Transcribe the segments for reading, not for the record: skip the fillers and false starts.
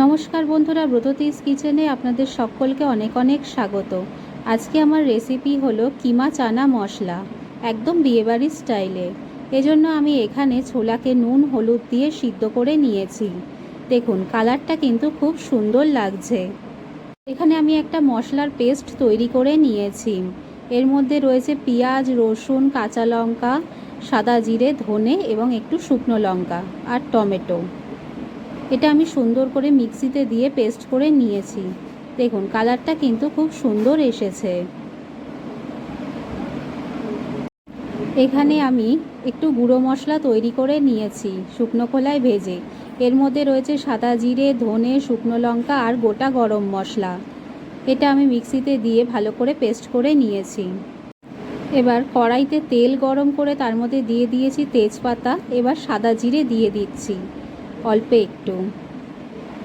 নমস্কার বন্ধুরা, ব্রততিস কিচেনে আপনাদের সকলকে অনেক অনেক স্বাগত। আজকে আমার রেসিপি হলো কিমা চানা মশলা, একদম বিয়েবাড়ির স্টাইলে। এজন্য আমি এখানে ছোলাকে নুন হলুদ দিয়ে সিদ্ধ করে নিয়েছি। দেখুন কালারটা কিন্তু খুব সুন্দর লাগছে। এখানে আমি একটা মশলার পেস্ট তৈরি করে নিয়েছি। এর মধ্যে রয়েছে পেঁয়াজ, রসুন, কাঁচা লঙ্কা, সাদা জিরে, ধনে এবং একটু শুকনো লঙ্কা আর টমেটো। এটা আমি সুন্দর করে মিক্সিতে দিয়ে পেস্ট করে নিয়েছি। দেখুন কালারটা কিন্তু খুব সুন্দর এসেছে। এখানে আমি একটু গুঁড়ো মশলা তৈরি করে নিয়েছি শুকনো খোলায় ভেজে। এর মধ্যে রয়েছে সাদা জিরে, ধনে, শুকনো লঙ্কা আর গোটা গরম মশলা। এটা আমি মিক্সিতে দিয়ে ভালো করে পেস্ট করে নিয়েছি। এবার কড়াইতে তেল গরম করে তার মধ্যে দিয়ে দিয়েছি তেজপাতা। এবার সাদা জিরে দিয়ে দিচ্ছি অল্প একটু।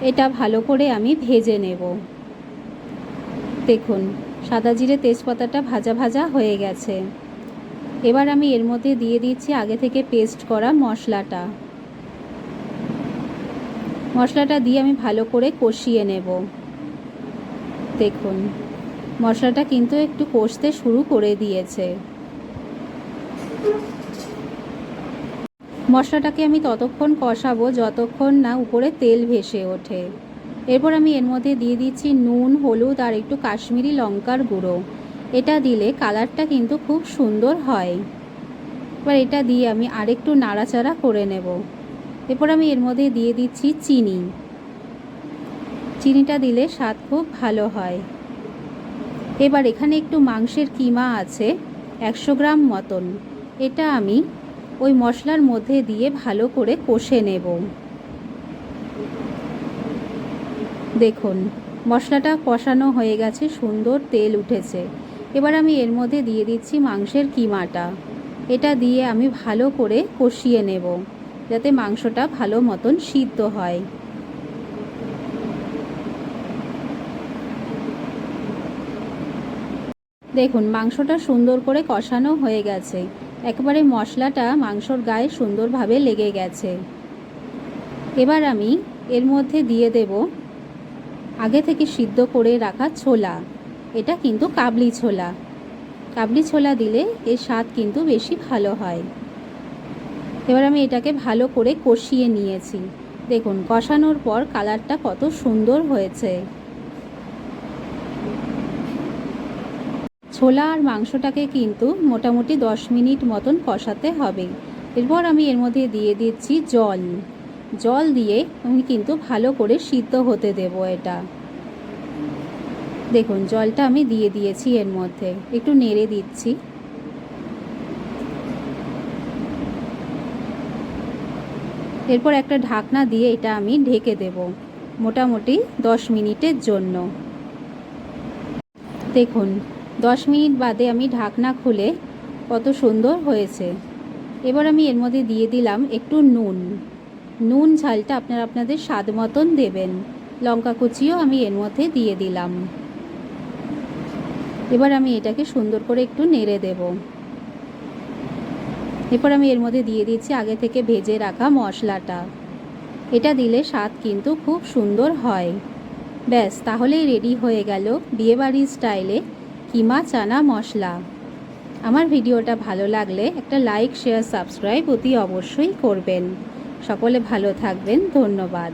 এটা ভালো করে আমি ভেজে নেব। দেখুন সাদা জিরে তেজপাতাটা ভাজা ভাজা হয়ে গেছে। এবার আমি এর মধ্যে দিয়ে দিচ্ছি আগে থেকে পেস্ট করা মশলাটা। মশলাটা দিয়ে আমি ভালো করে কষিয়ে নেব। দেখুন মশলাটা কিন্তু একটু কষতে শুরু করে দিয়েছে। মশলাটাকে আমি ততক্ষণ কষাবো যতক্ষণ না উপরে তেল ভেসে ওঠে। এরপর আমি এর মধ্যে দিয়ে দিচ্ছি নুন, হলুদ আর একটু কাশ্মীরি লঙ্কার গুঁড়ো। এটা দিলে কালারটা কিন্তু খুব সুন্দর হয়। এবার এটা দিয়ে আমি আরেকটু নাড়াচাড়া করে নেব। এরপর আমি এর মধ্যে দিয়ে দিচ্ছি চিনি। চিনিটা দিলে স্বাদ খুব ভালো হয়। এবার এখানে একটু মাংসের কিমা আছে 100 গ্রাম মতন। এটা আমি ওই মশলার মধ্যে দিয়ে ভালো করে কষে নেব। দেখুন মশলাটা কষানো হয়ে গেছে, সুন্দর তেল উঠেছে। এবার আমি এর মধ্যে দিয়ে দিচ্ছি মাংসের কিমাটা। এটা দিয়ে আমি ভালো করে কষিয়ে নেব যাতে মাংসটা ভালো মতন সিদ্ধ হয়। দেখুন মাংসটা সুন্দর করে কষানো হয়ে গেছে। একেবারে মশলাটা মাংসর গায়ে সুন্দরভাবে লেগে গেছে। এবার আমি এর মধ্যে দিয়ে দেব আগে থেকে সিদ্ধ করে রাখা ছোলা। এটা কিন্তু কাবলি ছোলা। কাবলি ছোলা দিলে এর স্বাদ কিন্তু বেশি ভালো হয়। এবার আমি এটাকে ভালো করে কষিয়ে নিয়েছি। দেখুন কষানোর পর কালারটা কত সুন্দর হয়েছে। ছোলা আর মাংসটাকে কিন্তু মোটামুটি 10 মিনিট মতন কষাতে হবে। এরপর আমি এর মধ্যে দিয়ে দিচ্ছি জল। জল দিয়ে আমি কিন্তু ভালো করে সিদ্ধ হতে দেব এটা। দেখুন জলটা আমি দিয়ে দিয়েছি, এর মধ্যে একটু নেড়ে দিচ্ছি। এরপর একটা ঢাকনা দিয়ে এটা আমি ঢেকে দেব মোটামুটি 10 মিনিটের জন্য। দেখুন 10 মিনিট বাদে আমি ঢাকনা খুলে কত সুন্দর হয়েছে। এবার আমি এর মধ্যে দিয়ে দিলাম একটু নুন। নুন ঝালটা আপনারা আপনাদের স্বাদ মতন দেবেন। লঙ্কা কুচিও আমি এর মধ্যে দিয়ে দিলাম। এবার আমি এটাকে সুন্দর করে একটু নেড়ে দেব। এরপর আমি এর মধ্যে দিয়ে দিচ্ছি আগে থেকে ভেজে রাখা মশলাটা। এটা দিলে স্বাদ কিন্তু খুব সুন্দর হয়। ব্যাস তাহলেই রেডি হয়ে গেল বিয়েবাড়ির স্টাইলে কিমা চানা মশলা। আমার ভিডিওটা ভালো লাগলে একটা লাইক, শেয়ার, সাবস্ক্রাইব অতি অবশ্যই করবেন। সকলে ভালো থাকবেন। ধন্যবাদ।